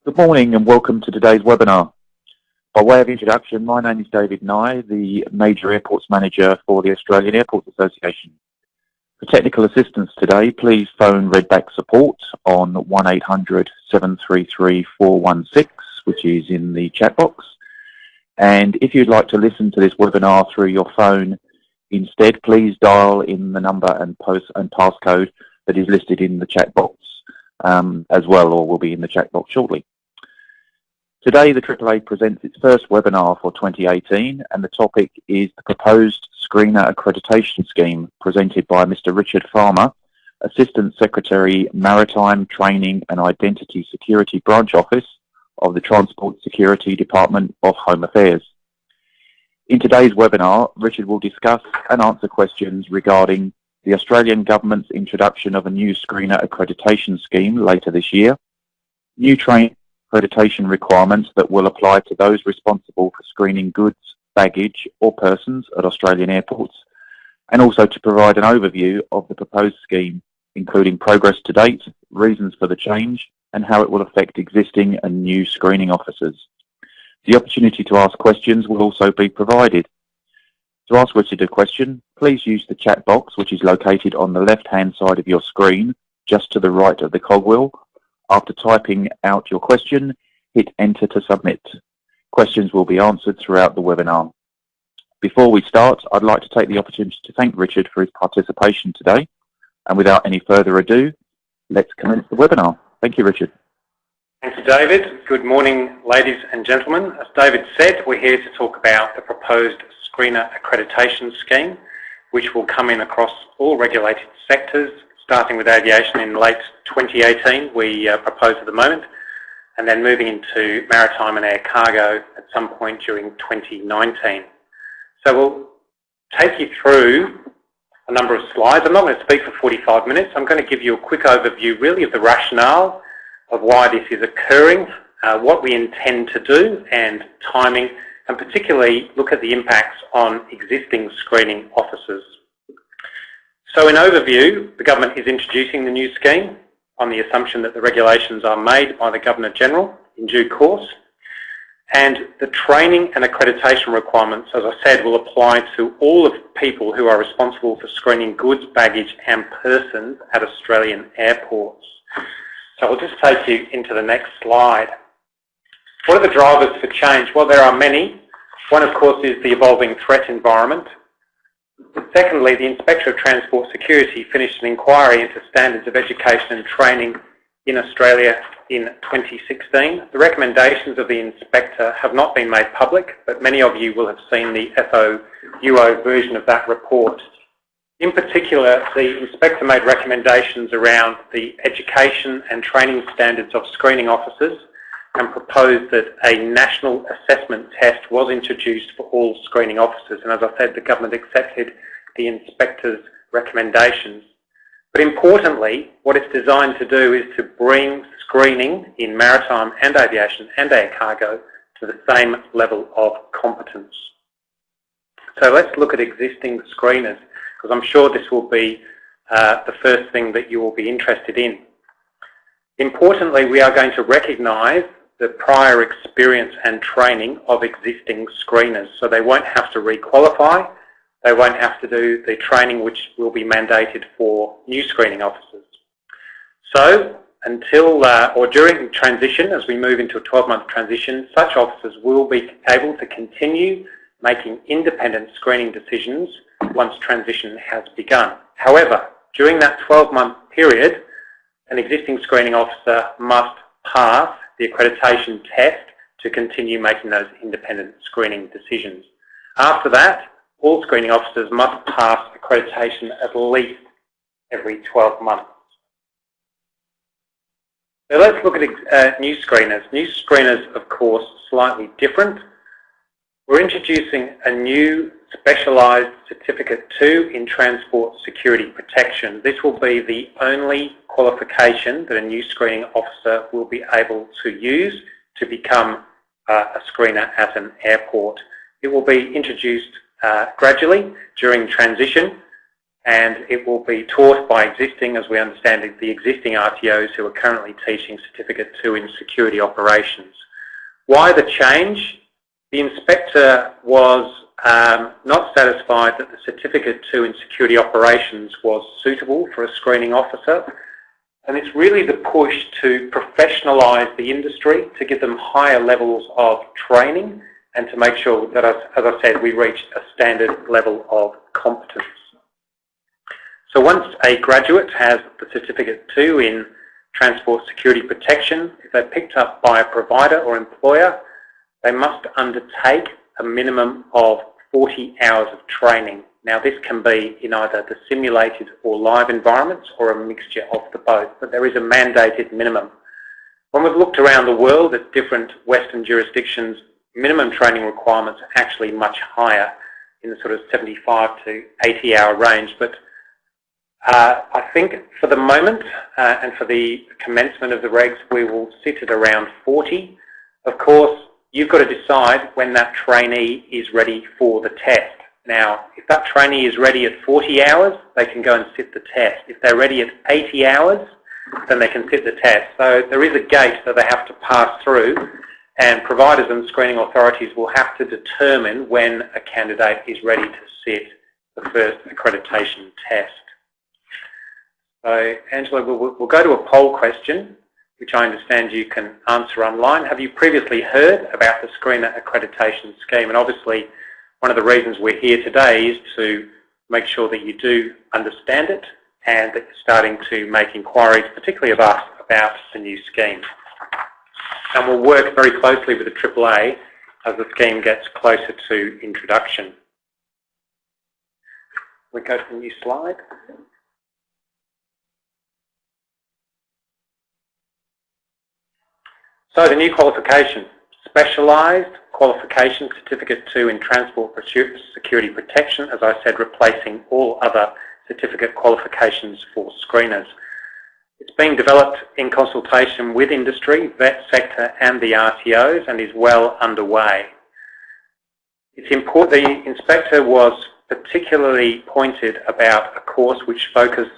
Good morning and welcome to today's webinar. By way of introduction, my name is David Nye, the Major Airports Manager for the Australian Airports Association. For technical assistance today, please phone Redback Support on 1800 733 416, which is in the chat box. And if you'd like to listen to this webinar through your phone instead, please dial in the number and passcode that is listed in the chat box as well, or will be in the chat box shortly. Today, the AAA presents its first webinar for 2018, and the topic is the proposed Screener Accreditation Scheme presented by Mr. Richard Farmer, Assistant Secretary, Maritime, Training and Identity Security Branch Office of the Transport Security Department of Home Affairs. In today's webinar, Richard will discuss and answer questions regarding the Australian Government's introduction of a new Screener Accreditation Scheme later this year, new training accreditation requirements that will apply to those responsible for screening goods, baggage or persons at Australian airports, and also to provide an overview of the proposed scheme, including progress to date, reasons for the change, and how it will affect existing and new screening officers. The opportunity to ask questions will also be provided. To ask Richard a question, please use the chat box, which is located on the left-hand side of your screen, just to the right of the cogwheel. After typing out your question, hit enter to submit. Questions will be answered throughout the webinar. Before we start, I'd like to take the opportunity to thank Richard for his participation today. And without any further ado, let's commence the webinar. Thank you, Richard. Thank you, David. Good morning, ladies and gentlemen. As David said, we're here to talk about the proposed Screener Accreditation Scheme, which will come in across all regulated sectors, starting with aviation in late 2018, we propose at the moment, and then moving into maritime and air cargo at some point during 2019. So we'll take you through a number of slides. I'm not going to speak for 45 minutes. I'm going to give you a quick overview really of the rationale of why this is occurring, what we intend to do and timing, and particularly look at the impacts on existing screening officers. So in overview, the government is introducing the new scheme on the assumption that the regulations are made by the Governor-General in due course, and the training and accreditation requirements, as I said, will apply to all of people who are responsible for screening goods, baggage and persons at Australian airports. So I'll just take you into the next slide. What are the drivers for change? Well, there are many. One, of course, is the evolving threat environment. Secondly, the Inspector of Transport Security finished an inquiry into standards of education and training in Australia in 2016. The recommendations of the Inspector have not been made public, but many of you will have seen the FOUO version of that report. In particular, the Inspector made recommendations around the education and training standards of screening officers and proposed that a national assessment test was introduced for all screening officers. And as I said, the government accepted the Inspector's recommendations. But importantly, what it's designed to do is to bring screening in maritime and aviation and air cargo to the same level of competence. So let's look at existing screeners, because I'm sure this will be the first thing that you will be interested in. Importantly, we are going to recognise the prior experience and training of existing screeners. So they won't have to re-qualify, they won't have to do the training which will be mandated for new screening officers. So until or during transition, as we move into a 12-month transition, such officers will be able to continue making independent screening decisions once transition has begun. However, during that 12-month period, an existing screening officer must pass the accreditation test to continue making those independent screening decisions. After that, all screening officers must pass accreditation at least every 12 months. So let's look at new screeners. New screeners, of course, slightly different. We're introducing a new specialised Certificate 2 in Transport Security Protection. This will be the only qualification that a new screening officer will be able to use to become a screener at an airport. It will be introduced gradually during transition, and it will be taught by existing, as we understand it, the existing RTOs who are currently teaching Certificate 2 in Security Operations. Why the change? The inspector was not satisfied that the Certificate 2 in Security Operations was suitable for a screening officer, and it's really the push to professionalise the industry, to give them higher levels of training, and to make sure that, as I said, we reach a standard level of competence. So once a graduate has the Certificate 2 in Transport Security Protection, if they're picked up by a provider or employer, they must undertake a minimum of 40 hours of training. Now this can be in either the simulated or live environments or a mixture of the both, but there is a mandated minimum. When we've looked around the world at different Western jurisdictions, minimum training requirements are actually much higher, in the sort of 75 to 80 hour range, but I think for the moment and for the commencement of the regs, we will sit at around 40. Of course, you've got to decide when that trainee is ready for the test. Now, if that trainee is ready at 40 hours, they can go and sit the test. If they're ready at 80 hours, then they can sit the test. So there is a gate that they have to pass through, and providers and screening authorities will have to determine when a candidate is ready to sit the first accreditation test. So, Angela, we'll go to a poll question, which I understand you can answer online. Have you previously heard about the Screener Accreditation Scheme? And obviously, one of the reasons we're here today is to make sure that you do understand it and that you're starting to make inquiries, particularly of us, about the new scheme. And we'll work very closely with the AAA as the scheme gets closer to introduction. We go to the new slide. So the new qualification, Specialised Qualification Certificate 2 in Transport Security Protection, as I said, replacing all other certificate qualifications for screeners. It's being developed in consultation with industry, vet sector and the RTOs, and is well underway. It's important, the inspector was particularly pointed about a course which focuses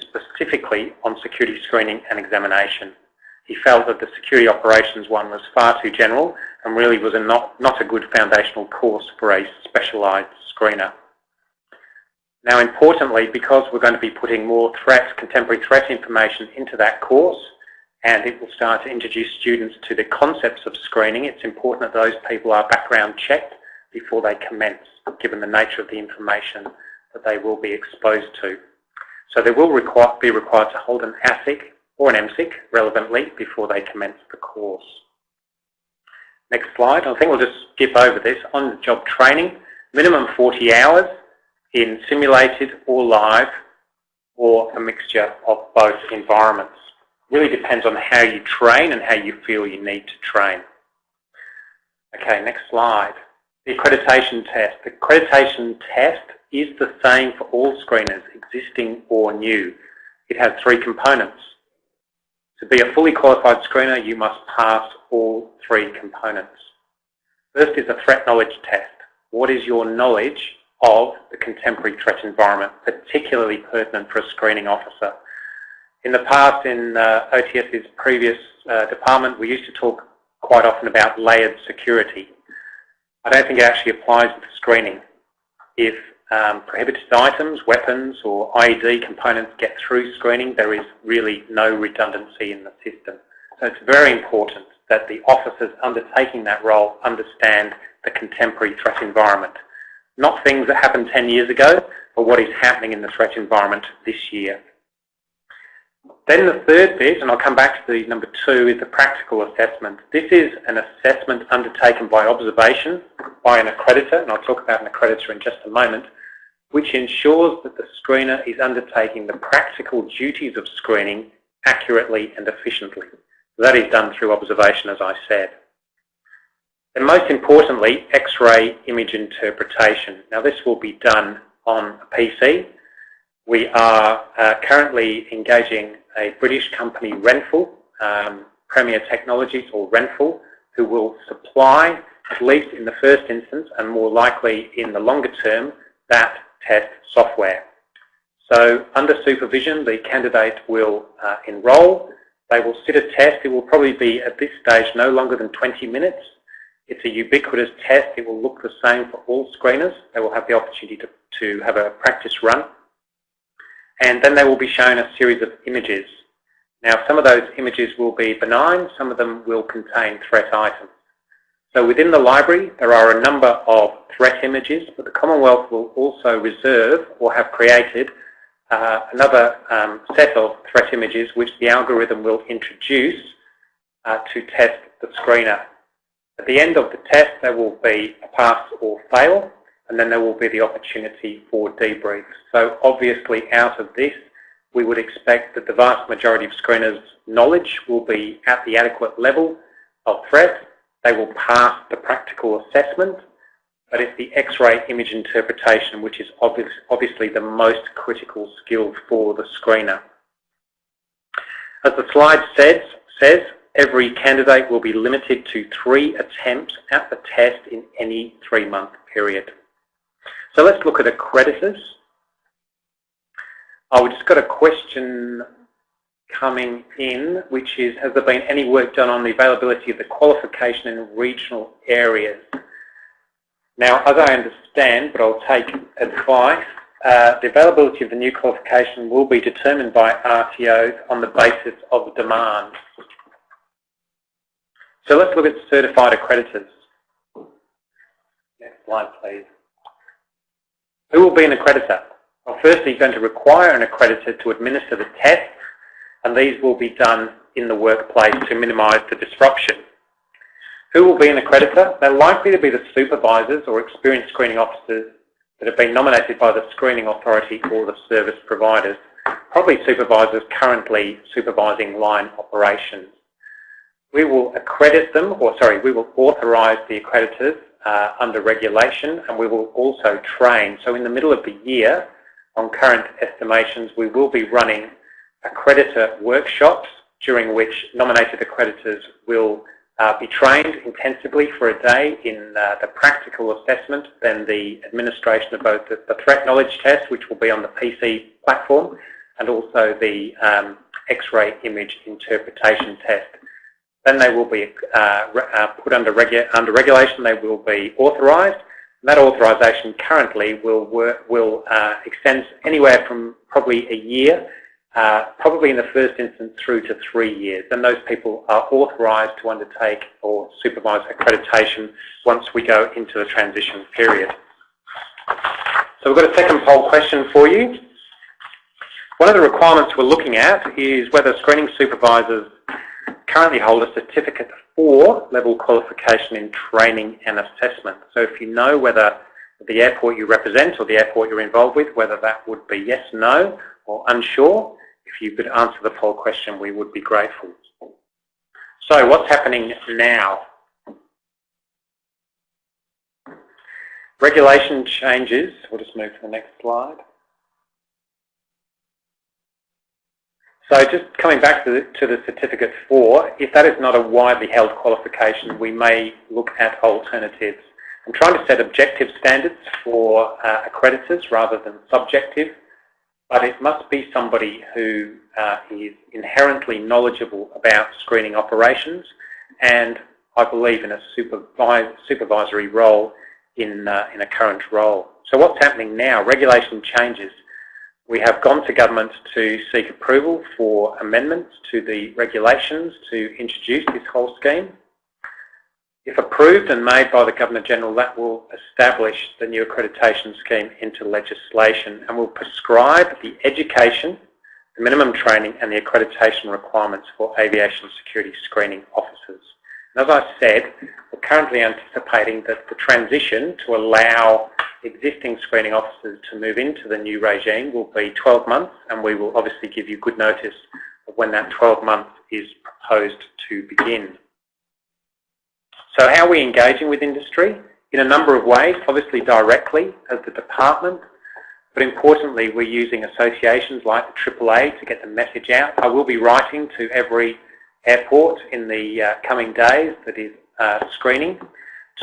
specifically on security screening and examination. He felt that the security operations one was far too general and really was not a good foundational course for a specialised screener. Now importantly, because we're going to be putting more contemporary threat information into that course, and it will start to introduce students to the concepts of screening, it's important that those people are background checked before they commence, given the nature of the information that they will be exposed to. So they will be required to hold an ASIC or an MSIC, relevantly, before they commence the course. Next slide. I think we'll just skip over this. On-the-job training, minimum 40 hours in simulated or live, or a mixture of both environments. Really depends on how you train and how you feel you need to train. Okay, next slide. The accreditation test. The accreditation test is the same for all screeners, existing or new. It has 3 components. To be a fully qualified screener, you must pass all 3 components. First is a threat knowledge test. What is your knowledge of the contemporary threat environment, particularly pertinent for a screening officer? In the past, in OTS's previous department, we used to talk quite often about layered security. I don't think it actually applies with screening. If prohibited items, weapons or IED components get through screening, there is really no redundancy in the system. So it's very important that the officers undertaking that role understand the contemporary threat environment. Not things that happened 10 years ago, but what is happening in the threat environment this year. Then the third bit, and I'll come back to the number 2, is the practical assessment. This is an assessment undertaken by observation by an accreditor, and I'll talk about an accreditor in just a moment, which ensures that the screener is undertaking the practical duties of screening accurately and efficiently. That is done through observation, as I said. And most importantly, X-ray image interpretation. Now this will be done on a PC. We are currently engaging a British company, Renful, Premier Technologies or Renful, who will supply, at least in the first instance and more likely in the longer term, that test software. So under supervision, the candidate will enrol. They will sit a test. It will probably be, at this stage, no longer than 20 minutes. It's a ubiquitous test. It will look the same for all screeners. They will have the opportunity to have a practice run. And then they will be shown a series of images. Now, some of those images will be benign. Some of them will contain threat items. So within the library, there are a number of threat images, but the Commonwealth will also reserve or have created another set of threat images which the algorithm will introduce to test the screener. At the end of the test, there will be a pass or fail, and then there will be the opportunity for debrief. So obviously out of this, we would expect that the vast majority of screeners' knowledge will be at the adequate level of threat. They will pass the practical assessment, but it's the X-ray image interpretation which is obviously the most critical skill for the screener. As the slide says, every candidate will be limited to 3 attempts at the test in any 3-month period. So let's look at accreditors. We just got a question coming in, which is, has there been any work done on the availability of the qualification in regional areas? Now, as I understand, but I'll take advice, the availability of the new qualification will be determined by RTOs on the basis of demand. So let's look at certified accreditors. Next slide, please. Who will be an accreditor? Well, firstly, you're going to require an accreditor to administer the tests, and these will be done in the workplace to minimise the disruption. Who will be an accreditor? They're likely to be the supervisors or experienced screening officers that have been nominated by the screening authority or the service providers, probably supervisors currently supervising line operations. We will accredit them, we will authorise the accreditors under regulation, and we will also train. So in the middle of the year, on current estimations, we will be running accreditor workshops during which nominated accreditors will be trained intensively for a day in the practical assessment, then the administration of both the threat knowledge test, which will be on the PC platform, and also the X-ray image interpretation test. Then they will be put under regulation. They will be authorised. That authorisation currently will extend anywhere from probably a year, probably in the first instance through to 3 years. And those people are authorised to undertake or supervise accreditation once we go into the transition period. So we've got a second poll question for you. One of the requirements we're looking at is whether screening supervisors currently hold a Certificate 4 level qualification in training and assessment. So if you know whether the airport you represent or the airport you're involved with, whether that would be yes, no, or unsure, if you could answer the poll question, we would be grateful. So what's happening now? Regulation changes. We'll just move to the next slide. So just coming back to the Certificate 4, if that is not a widely held qualification, we may look at alternatives. I'm trying to set objective standards for accreditors rather than subjective, but it must be somebody who is inherently knowledgeable about screening operations and I believe in a supervisory role in a current role. So what's happening now? Regulation changes. We have gone to government to seek approval for amendments to the regulations to introduce this whole scheme. If approved and made by the Governor-General, that will establish the new accreditation scheme into legislation and will prescribe the education, the minimum training and the accreditation requirements for aviation security screening officers. And as I said, we're currently anticipating that the transition to allow existing screening officers to move into the new regime will be 12 months, and we will obviously give you good notice of when that 12 months is proposed to begin. So how are we engaging with industry? In a number of ways, obviously directly as the department, but importantly we're using associations like the AAA to get the message out. I will be writing to every airport in the coming days that is screening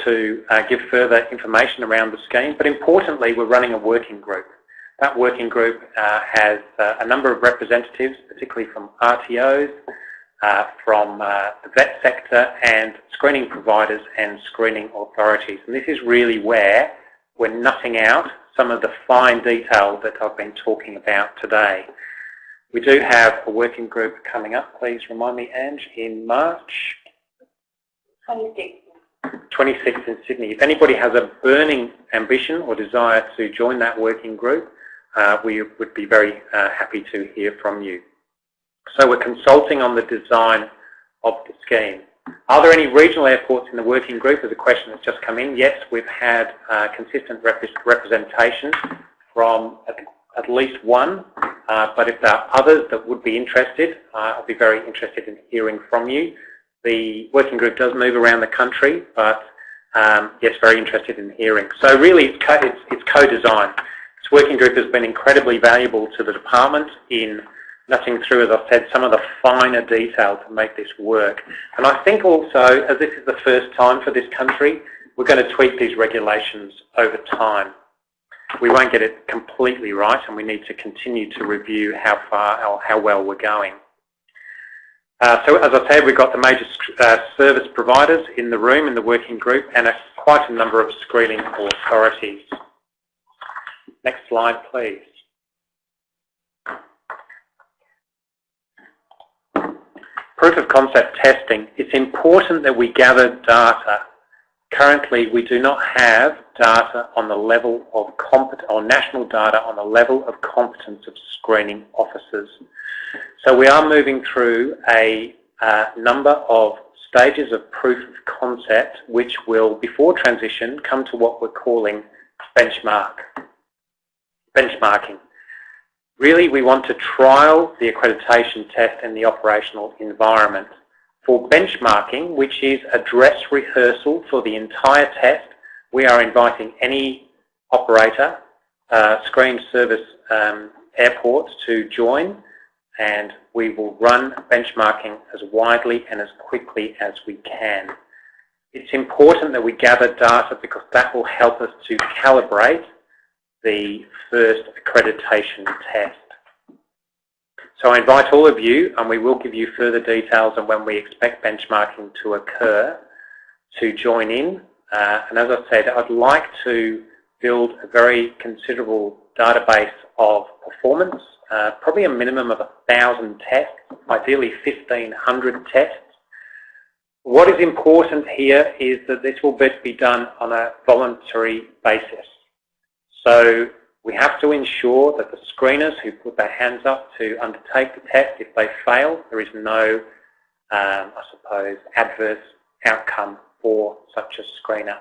to give further information around the scheme, but importantly we're running a working group. That working group has a number of representatives, particularly from RTOs, from the vet sector and screening providers and screening authorities. And this is really where we're nutting out some of the fine detail that I've been talking about today. We do have a working group coming up, please remind me, Ange, in March? 26th in Sydney. If anybody has a burning ambition or desire to join that working group, we would be very happy to hear from you. So we're consulting on the design of the scheme. Are there any regional airports in the working group? Is a question that's just come in. Yes, we've had consistent representation from at least one, but if there are others that would be interested, I'll be very interested in hearing from you. The working group does move around the country, but yes, very interested in hearing. So really it's co-design. This working group has been incredibly valuable to the department in nutting through, as I've said, some of the finer detail to make this work. And I think also, as this is the first time for this country, we're going to tweak these regulations over time. We won't get it completely right, and we need to continue to review how far or how well we're going. So as I said, we've got the major service providers in the room, in the working group, and quite a number of screening authorities. Next slide, please. Proof of concept testing. It's important that we gather data. Currently, we do not have data on the level of competence, or national data on the level of competence of screening officers. So we are moving through a number of stages of proof of concept, which will, before transition, come to what we're calling benchmarking. Really, we want to trial the accreditation test in the operational environment. For benchmarking, which is a dress rehearsal for the entire test, we are inviting any operator, screen service airports to join, and we will run benchmarking as widely and as quickly as we can. It's important that we gather data because that will help us to calibrate the first accreditation test. So I invite all of you, and we will give you further details on when we expect benchmarking to occur, to join in. And as I said, I'd like to build a very considerable database of performance, probably a minimum of 1,000 tests, ideally 1,500 tests. What is important here is that this will be done on a voluntary basis. So we have to ensure that the screeners who put their hands up to undertake the test, if they fail, there is no, I suppose, adverse outcome for such a screener.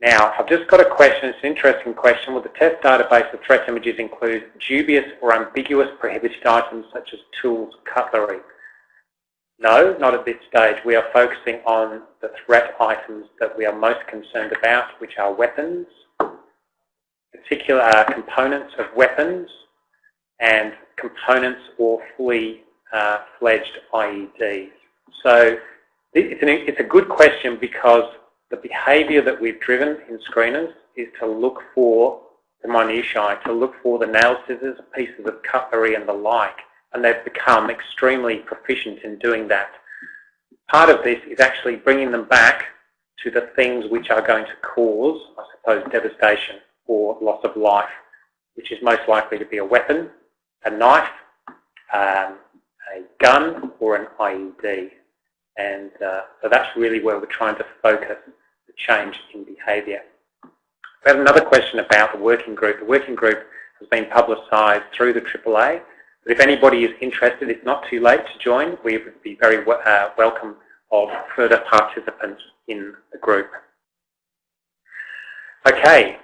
Now, I've just got a question, it's an interesting question. Will the test database of threat images include dubious or ambiguous prohibited items such as tools, cutlery? No, not at this stage. We are focusing on the threat items that we are most concerned about, which are weapons, particular components of weapons, and components or fully fledged IEDs. So it's a good question because the behaviour that we've driven in screeners is to look for the minutiae, to look for the nail scissors, pieces of cutlery and the like, and they've become extremely proficient in doing that. Part of this is actually bringing them back to the things which are going to cause, I suppose, devastation or loss of life, which is most likely to be a weapon, a knife, a gun, or an IED. And so that's really where we're trying to focus the change in behaviour. We have another question about the working group. The working group has been publicised through the AAA, but if anybody is interested, it's not too late to join. We would be very welcome of further participants in the group. Okay.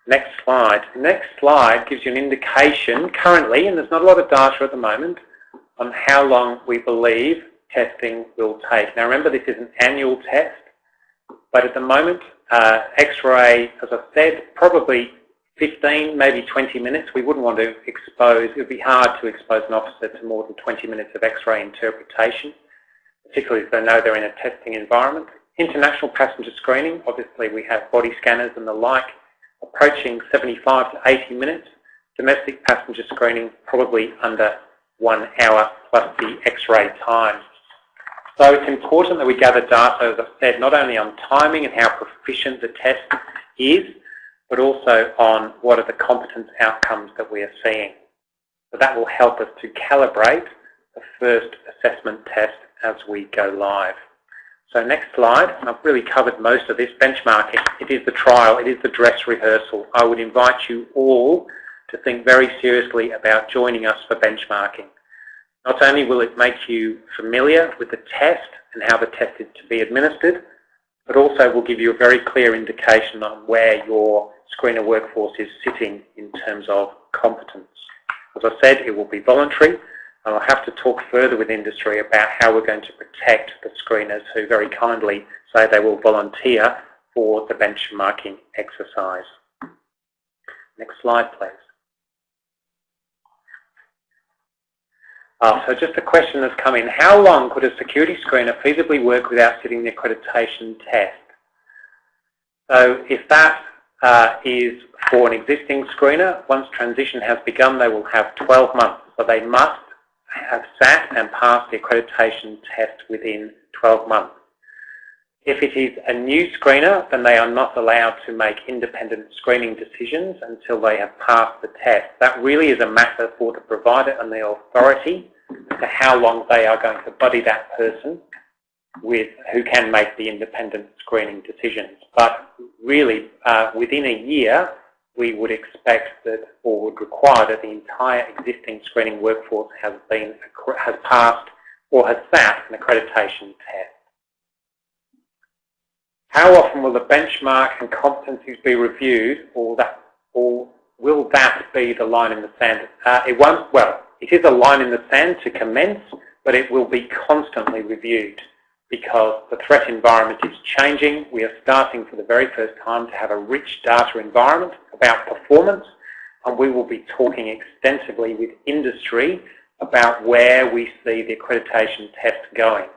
Next slide. The next slide gives you an indication currently, and there's not a lot of data at the moment, on how long we believe testing will take. Now remember, this is an annual test, but at the moment, X-ray, as I said, probably 15, maybe 20 minutes. We wouldn't want to expose, it would be hard to expose an officer to more than 20 minutes of X-ray interpretation, particularly if they know they're in a testing environment. International passenger screening, obviously we have body scanners and the like. approaching 75 to 80 minutes. Domestic passenger screening probably under 1 hour plus the X-ray time. So it's important that we gather data, as I've said, not only on timing and how proficient the test is, but also on what are the competence outcomes that we are seeing. So that will help us to calibrate the first assessment test as we go live. So next slide, and I've really covered most of this benchmarking. It is the trial, it is the dress rehearsal. I would invite you all to think very seriously about joining us for benchmarking. Not only will it make you familiar with the test and how the test is to be administered, but also will give you a very clear indication on where your screener workforce is sitting in terms of competence. As I said, it will be voluntary, and I'll have to talk further with industry about how we're going to protect the screeners who very kindly say they will volunteer for the benchmarking exercise. Next slide, please. So just a question that's come in. How long could a security screener feasibly work without sitting the accreditation test? So if that is for an existing screener, once transition has begun, they will have 12 months. So they must have sat and passed the accreditation test within 12 months. If it is a new screener, then they are not allowed to make independent screening decisions until they have passed the test. That really is a matter for the provider and the authority as to how long they are going to buddy that person with who can make the independent screening decisions. But really, within a year, we would expect that, or would require that the entire existing screening workforce has passed or has sat an accreditation test. How often will the benchmark and competencies be reviewed, or will that be the line in the sand? It won't. Well, it is a line in the sand to commence, but it will be constantly reviewed because the threat environment is changing. We are starting for the very first time to have a rich data environment about performance, and we will be talking extensively with industry about where we see the accreditation test going.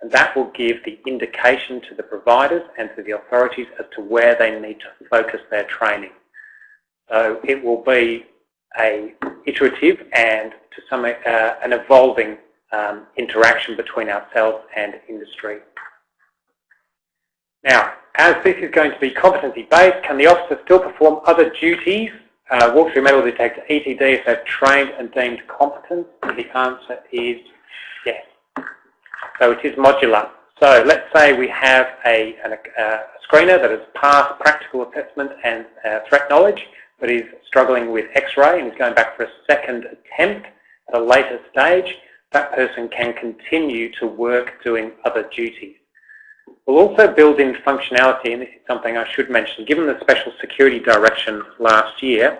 And that will give the indication to the providers and to the authorities as to where they need to focus their training. So it will be an iterative and to some an evolving interaction between ourselves and industry. Now, as this is going to be competency-based, can the officer still perform other duties, walk through metal detector, ETD, if they're trained and deemed competent? The answer is yes. So it is modular. So let's say we have a screener that has passed practical assessment and threat knowledge, but is struggling with X-ray and is going back for a second attempt at a later stage. That person can continue to work doing other duties. We'll also build in functionality, and this is something I should mention. Given the special security direction last year,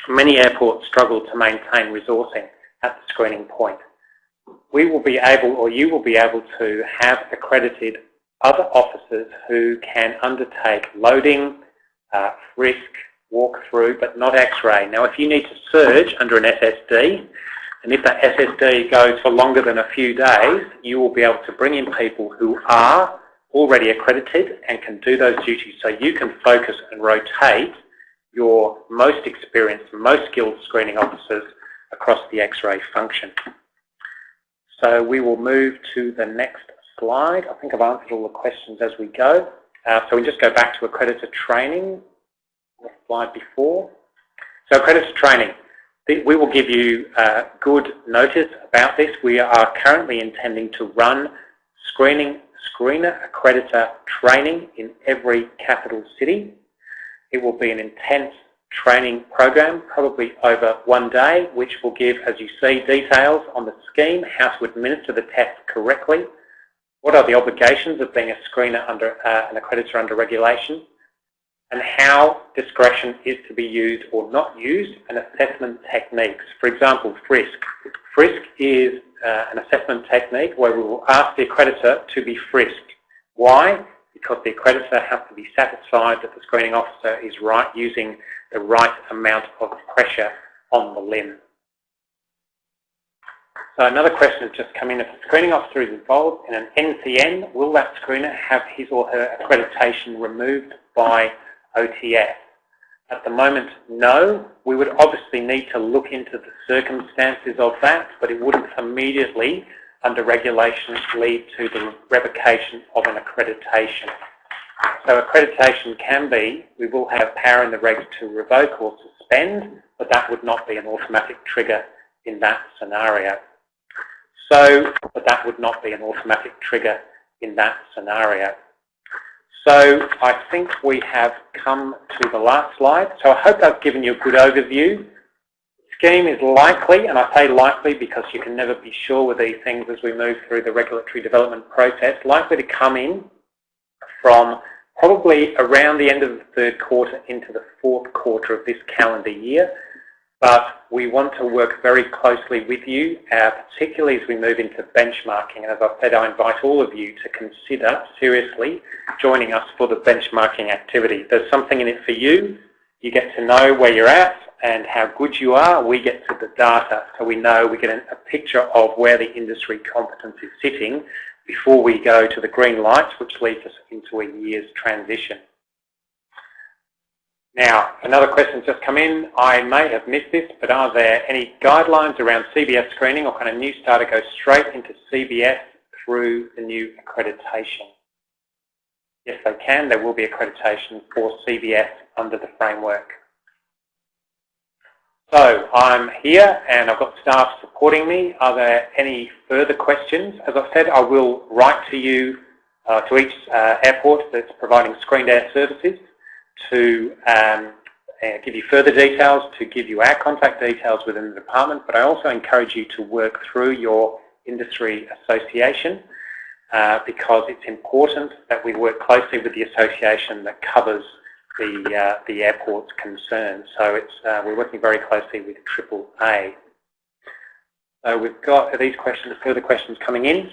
many airports struggle to maintain resourcing at the screening point. We will be able, or you will be able to have accredited other officers who can undertake loading, frisk, walk-through, but not X-ray. Now, if you need to surge under an SSD, and if that SSD goes for longer than a few days, you will be able to bring in people who are already accredited and can do those duties, so you can focus and rotate your most experienced, most skilled screening officers across the X-ray function. So we will move to the next slide. I think I've answered all the questions as we go. So we just go back to Accreditor Training, the slide before. So Accreditor Training, we will give you good notice about this. We are currently intending to run screener accreditor training in every capital city. It will be an intense training program, probably over 1 day, which will give, as you see, details on the scheme, how to administer the test correctly, what are the obligations of being a screener under an accreditor under regulation, and how discretion is to be used or not used, and assessment techniques. For example, frisk. Frisk is an assessment technique where we will ask the accreditor to be frisked. Why? Because the accreditor has to be satisfied that the screening officer is using the right amount of pressure on the limb. So another question has just come in. If a screening officer is involved in an NCN, will that screener have his or her accreditation removed by OTS? At the moment, no. We would obviously need to look into the circumstances of that, but it wouldn't immediately, under regulations, lead to the revocation of an accreditation. So accreditation can be, we will have power in the regs to revoke or suspend, but that would not be an automatic trigger in that scenario. So I think we have come to the last slide. So I hope I've given you a good overview. The scheme is likely, and I say likely because you can never be sure with these things as we move through the regulatory development process, likely to come in from probably around the end of the third quarter into the fourth quarter of this calendar year. But we want to work very closely with you, particularly as we move into benchmarking. And as I said, I invite all of you to consider seriously joining us for the benchmarking activity. There's something in it for you. You get to know where you're at and how good you are. We get to the data, so we know, we get a picture of where the industry competence is sitting before we go to the green lights, which leads us into a year's transition. Now, another question's just come in. I may have missed this, but are there any guidelines around CBS screening, or can a new starter go straight into CBS through the new accreditation? Yes, they can. There will be accreditation for CBS under the framework. So I'm here and I've got staff supporting me. Are there any further questions? As I said, I will write to you, to each airport that's providing screened air services, to give you further details, to give you our contact details within the department, but I also encourage you to work through your industry association because it's important that we work closely with the association that covers the airport's concerns. So we're working very closely with AAA. So we've got these questions, further questions coming in.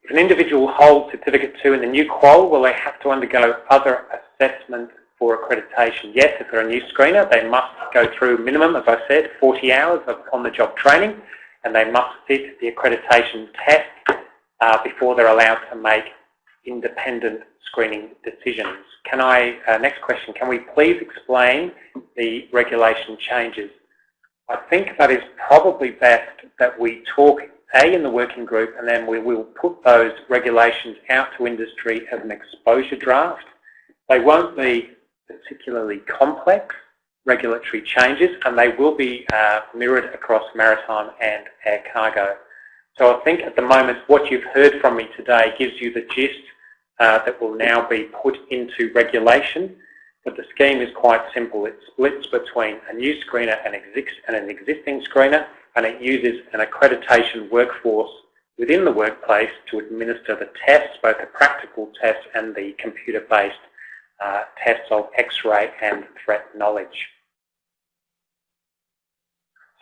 If an individual holds Certificate 2 in the new qual, will they have to undergo other assessments for accreditation? Yes, if they're a new screener, they must go through minimum, as I said, 40 hours of on-the-job training, and they must sit the accreditation test before they're allowed to make independent screening decisions. Next question, can we please explain the regulation changes? I think that is probably best that we talk in the working group, and then we will put those regulations out to industry as an exposure draft. They won't be particularly complex regulatory changes, and they will be mirrored across maritime and air cargo. So I think at the moment what you've heard from me today gives you the gist that will now be put into regulation, but the scheme is quite simple. It splits between a new screener and an existing screener, and it uses an accreditation workforce within the workplace to administer the tests, both the practical tests and the computer-based tests of X-ray and threat knowledge.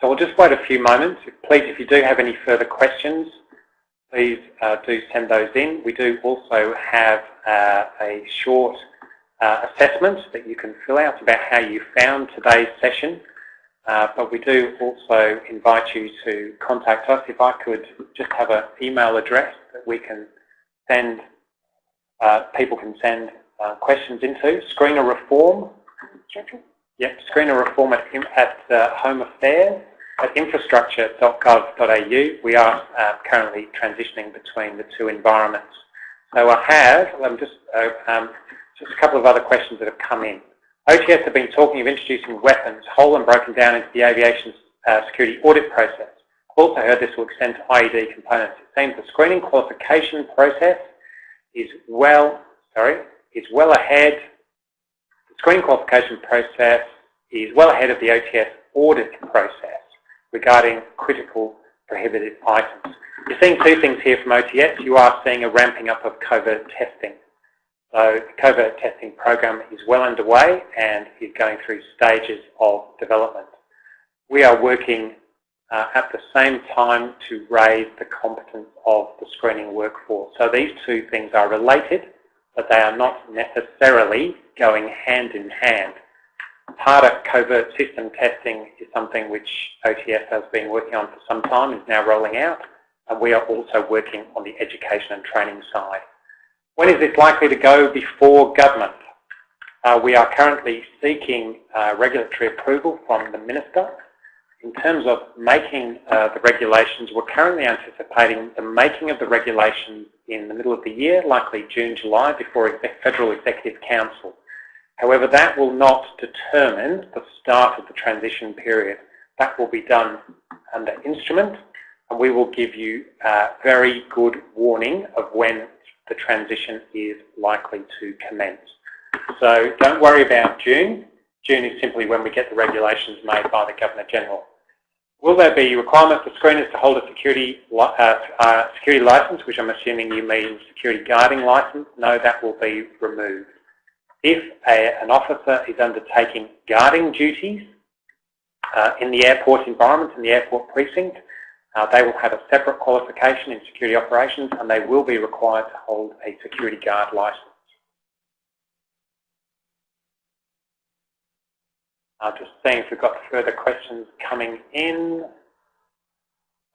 So we'll just wait a few moments. Please, if you do have any further questions, please do send those in. We do also have a short assessment that you can fill out about how you found today's session, but we do also invite you to contact us. If I could just have an email address that we can send, people can send questions into. Screener Reform. Yep, Screener Reform at Home Affairs at infrastructure.gov.au. We are currently transitioning between the two environments. So I have just a couple of other questions that have come in. OTS have been talking of introducing weapons whole and broken down into the aviation security audit process. I've also heard this will extend to IED components. It seems the screening qualification process is well ahead. The screening qualification process is well ahead of the OTS audit process regarding critical prohibited items. You're seeing two things here from OTS. You are seeing a ramping up of covert testing. So the covert testing program is well underway and is going through stages of development. We are working at the same time to raise the competence of the screening workforce. So these two things are related, but they are not necessarily going hand in hand. Part of covert system testing is something which OTS has been working on for some time, is now rolling out, and we are also working on the education and training side. When is this likely to go before government? We are currently seeking regulatory approval from the Minister. In terms of making the regulations, we're currently anticipating the making of the regulations in the middle of the year, likely June, July, before Federal Executive Council. However, that will not determine the start of the transition period. That will be done under instrument, and we will give you very good warning of when the transition is likely to commence. So don't worry about June. June is simply when we get the regulations made by the Governor-General. Will there be requirements for screeners to hold a security licence, which I'm assuming you mean security guarding licence? No, that will be removed. If an officer is undertaking guarding duties in the airport environment, in the airport precinct, they will have a separate qualification in security operations, and they will be required to hold a security guard licence. Just seeing if we've got further questions coming in.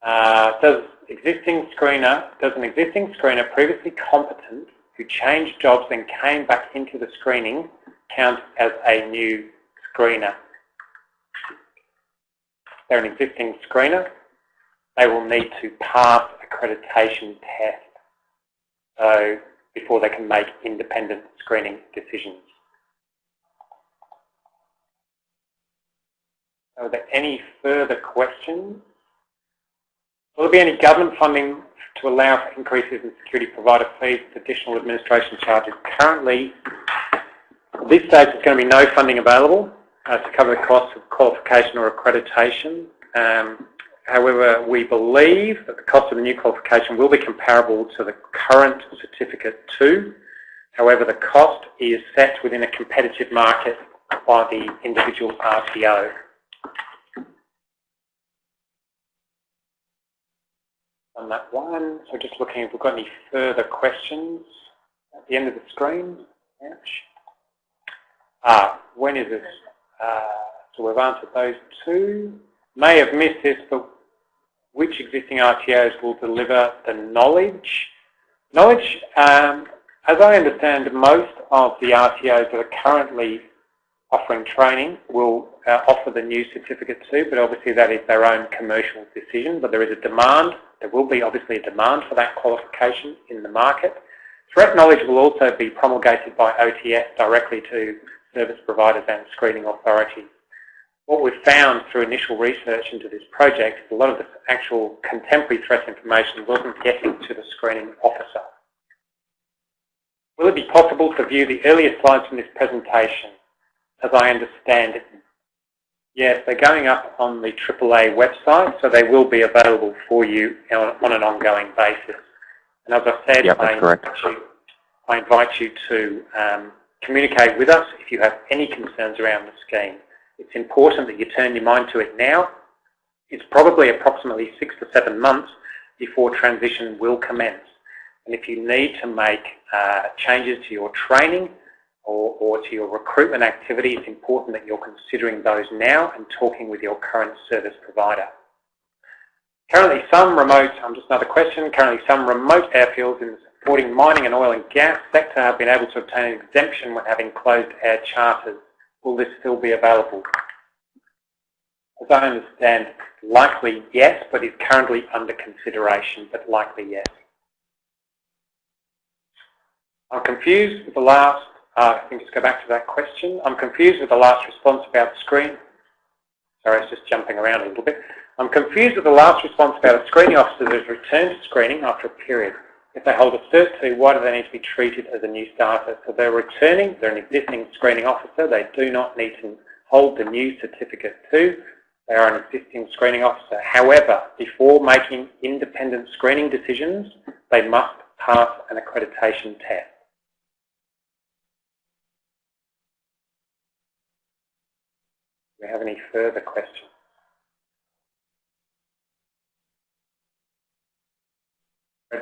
Does an existing screener previously competent who changed jobs and came back into the screening count as a new screener? If they're an existing screener, they will need to pass accreditation test before they can make independent screening decisions. Are there any further questions? Will there be any government funding to allow for increases in security provider fees with additional administration charges? Currently, at this stage, there's going to be no funding available to cover the costs of qualification or accreditation. However, we believe that the cost of the new qualification will be comparable to the current Certificate 2. However, the cost is set within a competitive market by the individual RTO. On that one, so just looking if we've got any further questions at the end of the screen. When is this? So we've answered those two. May have missed this, but which existing RTOs will deliver the knowledge? Knowledge, as I understand, most of the RTOs that are currently offering training will offer the new Certificate 2, but obviously that is their own commercial decision, but there is a demand. There will be obviously a demand for that qualification in the market. Threat knowledge will also be promulgated by OTS directly to service providers and screening authorities. What we've found through initial research into this project is a lot of the actual contemporary threat information wasn't getting to the screening officer. Will it be possible to view the earlier slides from this presentation, as I understand it? Yes, they're going up on the AAA website, so they will be available for you on an ongoing basis. And as I said, yep, I invite you to communicate with us if you have any concerns around the scheme. It's important that you turn your mind to it now. It's probably approximately 6 to 7 months before transition will commence. And if you need to make changes to your training or to your recruitment activity, it's important that you're considering those now and talking with your current service provider. Currently some remote airfields in the supporting mining and oil and gas sector have been able to obtain an exemption when having closed air charters. Will this still be available? As I understand, likely yes, but is currently under consideration, but likely yes. I'm confused with the last, I can just go back to that question. I'm confused with the last response about the screen. Sorry, it's just jumping around a little bit. I'm confused with the last response about a screening officer that has returned to screening after a period. If they hold a Cert 2, why do they need to be treated as a new starter? So they're returning, they're an existing screening officer, they do not need to hold the new Certificate 2, they are an existing screening officer. However, before making independent screening decisions, they must pass an accreditation test. Do we have any further questions?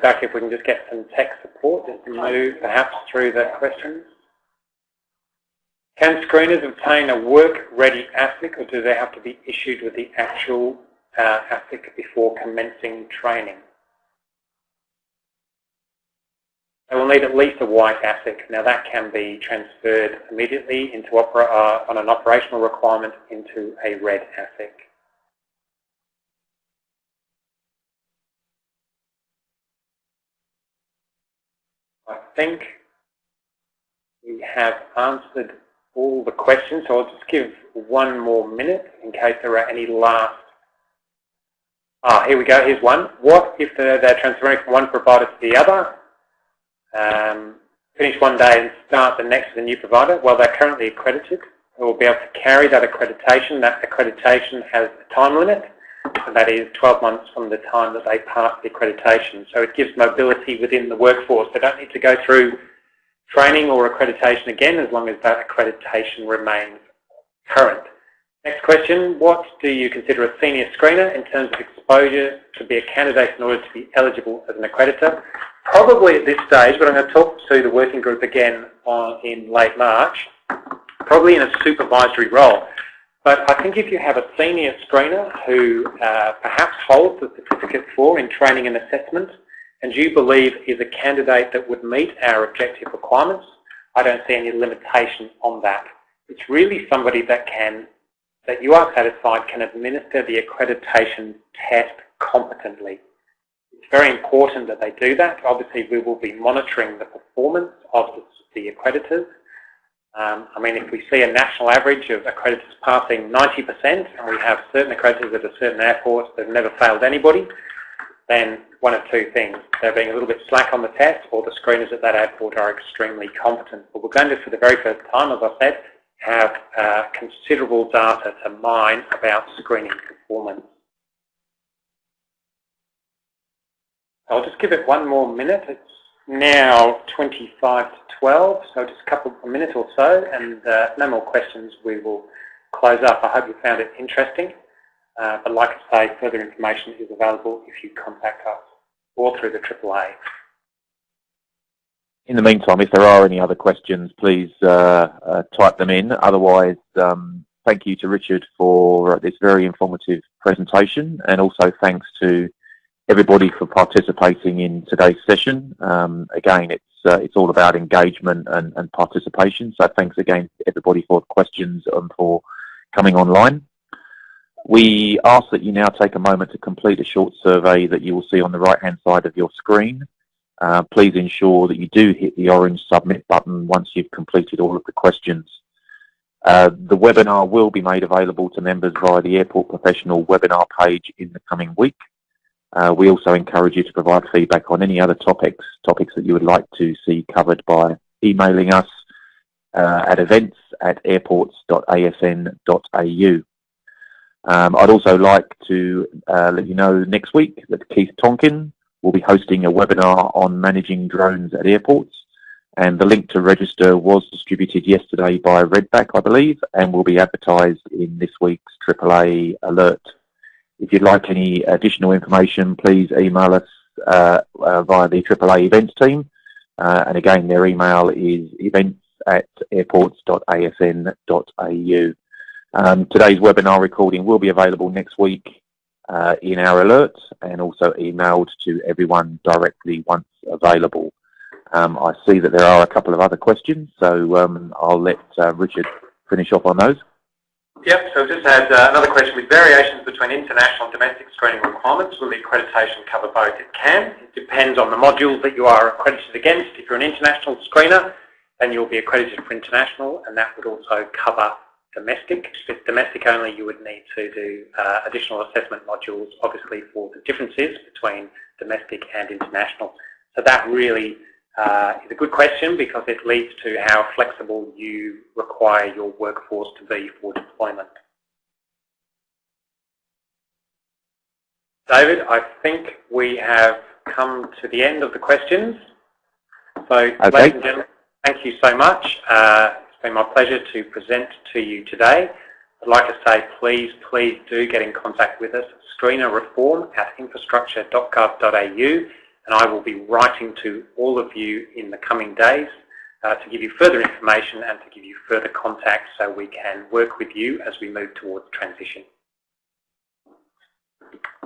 Back if we can just get some tech support just to move perhaps through the questions. Can screeners obtain a work-ready ASIC, or do they have to be issued with the actual ASIC before commencing training? They will need at least a white ASIC. Now that can be transferred immediately into on an operational requirement into a red ASIC. I think we have answered all the questions, so I'll just give one more minute in case there are any last. Here we go, here's one. What if they're transferring from one provider to the other? Finish one day and start the next with a new provider? Well, they're currently accredited. They will be able to carry that accreditation. That accreditation has a time limit, and that is 12 months from the time that they pass the accreditation. So it gives mobility within the workforce. They don't need to go through training or accreditation again as long as that accreditation remains current. Next question, what do you consider a senior screener in terms of exposure to be a candidate in order to be eligible as an accreditor? Probably at this stage, but I'm going to talk to the working group again in late March, probably in a supervisory role. But I think if you have a senior screener who perhaps holds the certificate in training and assessment, and you believe is a candidate that would meet our objective requirements, I don't see any limitation on that. It's really somebody that you are satisfied can administer the accreditation test competently. It's very important that they do that. Obviously, we will be monitoring the performance of the accreditors. I mean, if we see a national average of accreditors passing 90%, and we have certain accreditors at a certain airport that have never failed anybody, then one of two things. They're being a little bit slack on the test, or the screeners at that airport are extremely competent. But we're going to, for the very first time, as I said, have considerable data to mine about screening performance. I'll just give it one more minute. It's now 25 to 12, so just a minute or so, and no more questions. We will close up. I hope you found it interesting. But like I say, further information is available if you contact us or through the AAA. In the meantime, if there are any other questions, please type them in. Otherwise, thank you to Richard for this very informative presentation, and also thanks to everybody for participating in today's session. Again, it's all about engagement and participation. So thanks again to everybody for questions and for coming online. We ask that you now take a moment to complete a short survey that you will see on the right-hand side of your screen. Please ensure that you do hit the orange submit button once you've completed all of the questions. The webinar will be made available to members via the Airport Professional webinar page in the coming week. We also encourage you to provide feedback on any other topics that you would like to see covered by emailing us at events@airports.asn.au. I'd also like to let you know next week that Keith Tonkin will be hosting a webinar on managing drones at airports, and the link to register was distributed yesterday by Redback, I believe, and will be advertised in this week's AAA alert. If you'd like any additional information, please email us via the AAA events team, and again their email is events@airports.asn.au. Today's webinar recording will be available next week in our alert, and also emailed to everyone directly once available. I see that there are a couple of other questions, so I'll let Richard finish off on those. Yep, so just had another question. With variations between international and domestic screening requirements, will the accreditation cover both? It can. It depends on the modules that you are accredited against. If you're an international screener, then you'll be accredited for international, and that would also cover domestic. If it's domestic only, you would need to do additional assessment modules, obviously, for the differences between domestic and international. So that really is a good question, because it leads to how flexible you require your workforce to be for deployment. David, I think we have come to the end of the questions. So, okay. Ladies and gentlemen, thank you so much. It's been my pleasure to present to you today. I'd like to say, please do get in contact with us, screenerreform@infrastructure.gov.au, and I will be writing to all of you in the coming days to give you further information and to give you further contact so we can work with you as we move towards transition.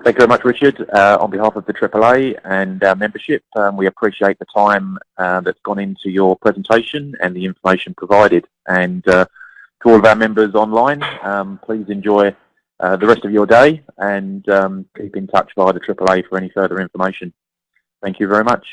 Thank you very much, Richard. On behalf of the AAA and our membership, we appreciate the time that's gone into your presentation and the information provided. And to all of our members online, please enjoy the rest of your day and keep in touch via the AAA for any further information. Thank you very much.